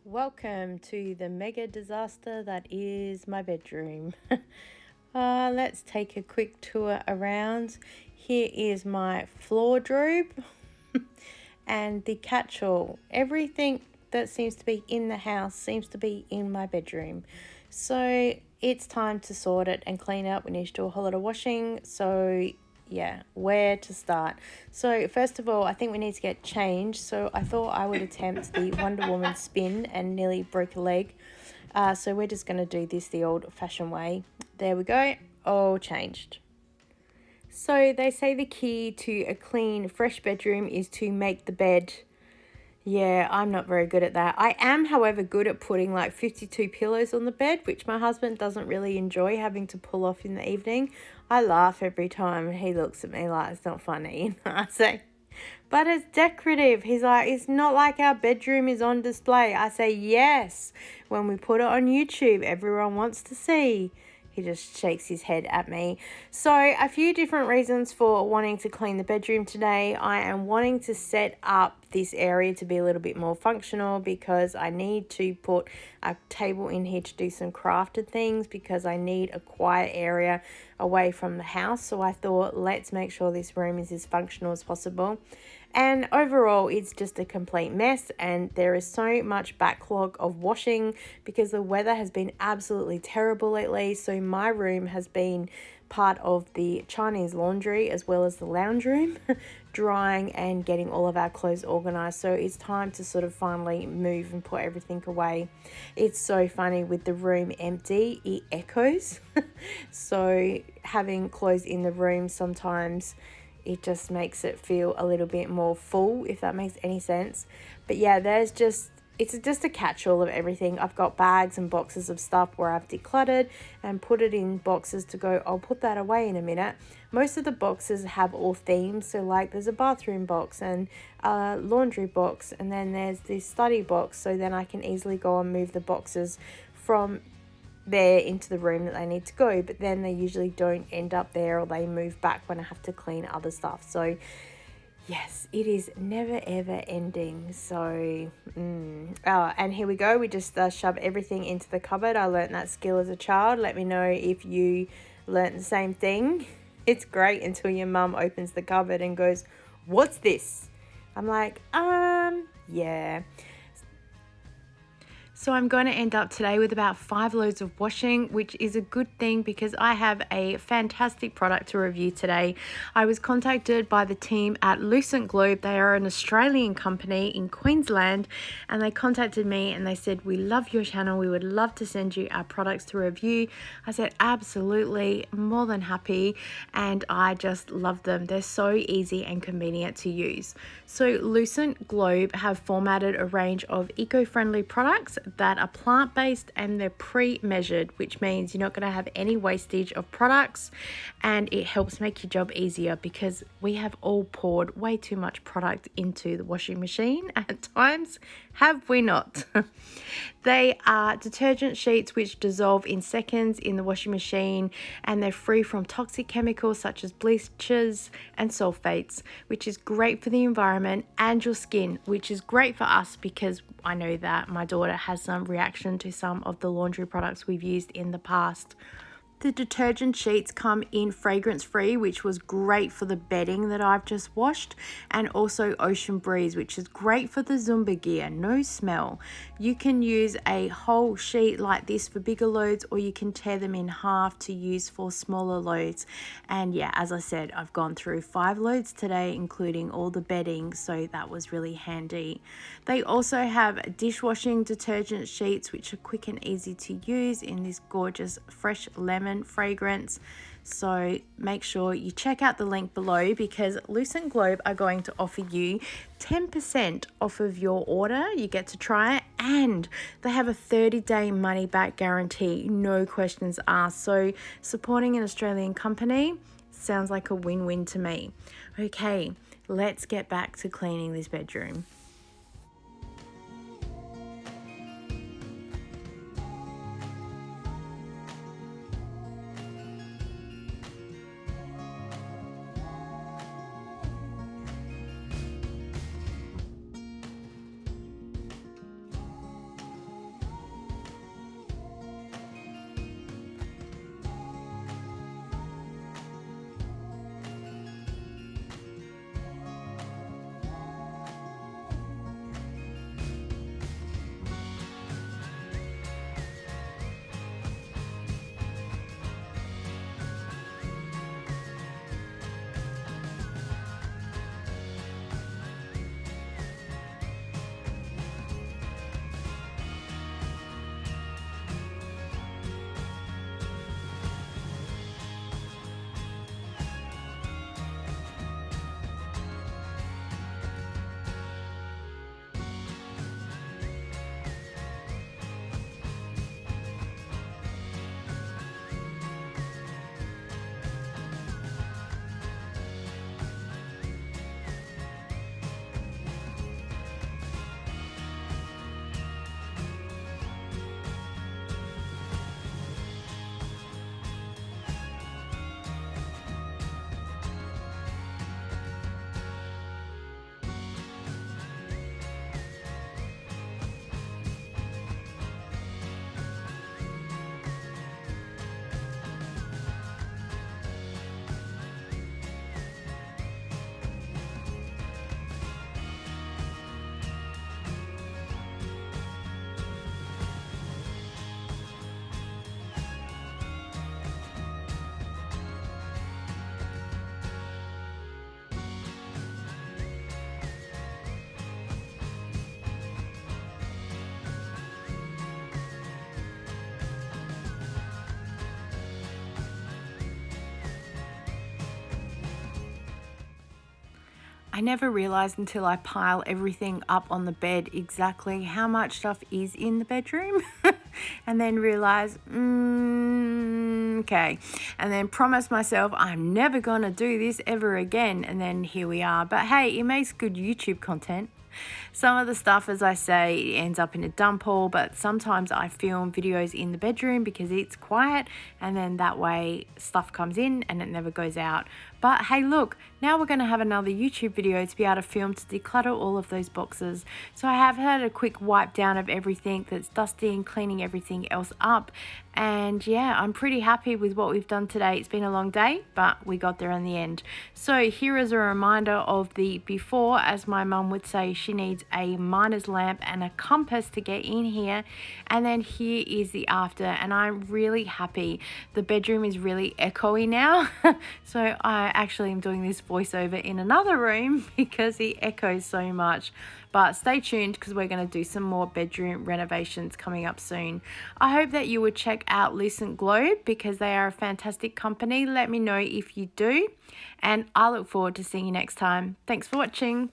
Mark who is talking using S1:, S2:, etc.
S1: Welcome to the mega disaster that is my bedroom. Let's take a quick tour around. Here is my floordrobe and the catch-all. Everything that seems to be in the house seems to be in my bedroom. So it's time to sort it and clean up. We need to do a whole lot of washing. So yeah, where to start? So first of all, I think we need to get changed. So I thought I would attempt the Wonder Woman spin and nearly broke a leg. So we're just going to do this the old-fashioned way. There we go, all changed. So they say the key to a clean, fresh bedroom is to make the bed. Yeah, I'm not very good at that. I am, however, good at putting like 52 pillows on the bed, which my husband doesn't really enjoy having to pull off in the evening. I laugh every time he looks at me like it's not funny. I say, but it's decorative. He's like, it's not like our bedroom is on display. I say, yes. When we put it on YouTube, everyone wants to see. He just shakes his head at me. So a few different reasons for wanting to clean the bedroom today. I am wanting to set up this area to be a little bit more functional because I need to put a table in here to do some crafted things because I need a quiet area away from the house. So I thought, let's make sure this room is as functional as possible. And overall, it's just a complete mess, and there is so much backlog of washing because the weather has been absolutely terrible lately. So my room has been part of the Chinese laundry as well as the lounge room, drying and getting all of our clothes organized. So it's time to sort of finally move and put everything away. It's so funny with the room empty, it echoes. So having clothes in the room sometimes it just makes it feel a little bit more full, if that makes any sense. But yeah, it's just a catch-all of everything. I've got bags and boxes of stuff where I've decluttered and put it in boxes to go, I'll put that away in a minute. Most of the boxes have all themes. So like there's a bathroom box and a laundry box, and then there's this study box. So then I can easily go and move the boxes from there into the room that they need to go, but then they usually don't end up there, or they move back when I have to clean other stuff. So yes, it is never ever ending. So and here we go, we just shove everything into the cupboard. I learned that skill as a child. Let me know if you learnt the same thing. It's great until your mum opens the cupboard and goes, what's this? I'm like, yeah. So I'm going to end up today with about 5 loads of washing, which is a good thing because I have a fantastic product to review today. I was contacted by the team at Lucent Globe. They are an Australian company in Queensland, and they contacted me and they said, we love your channel. We would love to send you our products to review. I said, absolutely, more than happy. And I just love them. They're so easy and convenient to use. So Lucent Globe have formatted a range of eco-friendly products that are plant-based, and they're pre-measured, which means you're not going to have any wastage of products, and it helps make your job easier because we have all poured way too much product into the washing machine at times, have we not? They are detergent sheets which dissolve in seconds in the washing machine, and they're free from toxic chemicals such as bleaches and sulfates, which is great for the environment and your skin, which is great for us because I know that my daughter has some reaction to some of the laundry products we've used in the past. The detergent sheets come in fragrance free, which was great for the bedding that I've just washed, and also Ocean Breeze, which is great for the Zumba gear, no smell. You can use a whole sheet like this for bigger loads, or you can tear them in half to use for smaller loads. And yeah, as I said, I've gone through 5 loads today, including all the bedding, so that was really handy. They also have dishwashing detergent sheets, which are quick and easy to use in this gorgeous fresh lemon fragrance. So make sure you check out the link below because Lucent Globe are going to offer you 10% off of your order. You get to try it, and they have a 30-day money back guarantee, no questions asked. So supporting an Australian company sounds like a win-win to me. Okay, let's get back to cleaning this bedroom. I never realized until I pile everything up on the bed exactly how much stuff is in the bedroom. And then realize, okay. And then promise myself I'm never going to do this ever again. And then here we are. But hey, it makes good YouTube content. Some of the stuff, as I say, ends up in a dump hole, but sometimes I film videos in the bedroom because it's quiet, and then that way stuff comes in and it never goes out. But hey, look, now we're going to have another YouTube video to be able to film to declutter all of those boxes. So I have had a quick wipe down of everything that's dusty and cleaning everything else up. And yeah, I'm pretty happy with what we've done today. It's been a long day, but we got there in the end. So here is a reminder of the before. As my mum would say, she needs a miner's lamp and a compass to get in here. And then here is the after, and I'm really happy. The bedroom is really echoey now. So I actually am doing this voiceover in another room because it echoes so much. But stay tuned because we're going to do some more bedroom renovations coming up soon. I hope that you would check out Lucent Globe because they are a fantastic company. Let me know if you do. And I look forward to seeing you next time. Thanks for watching.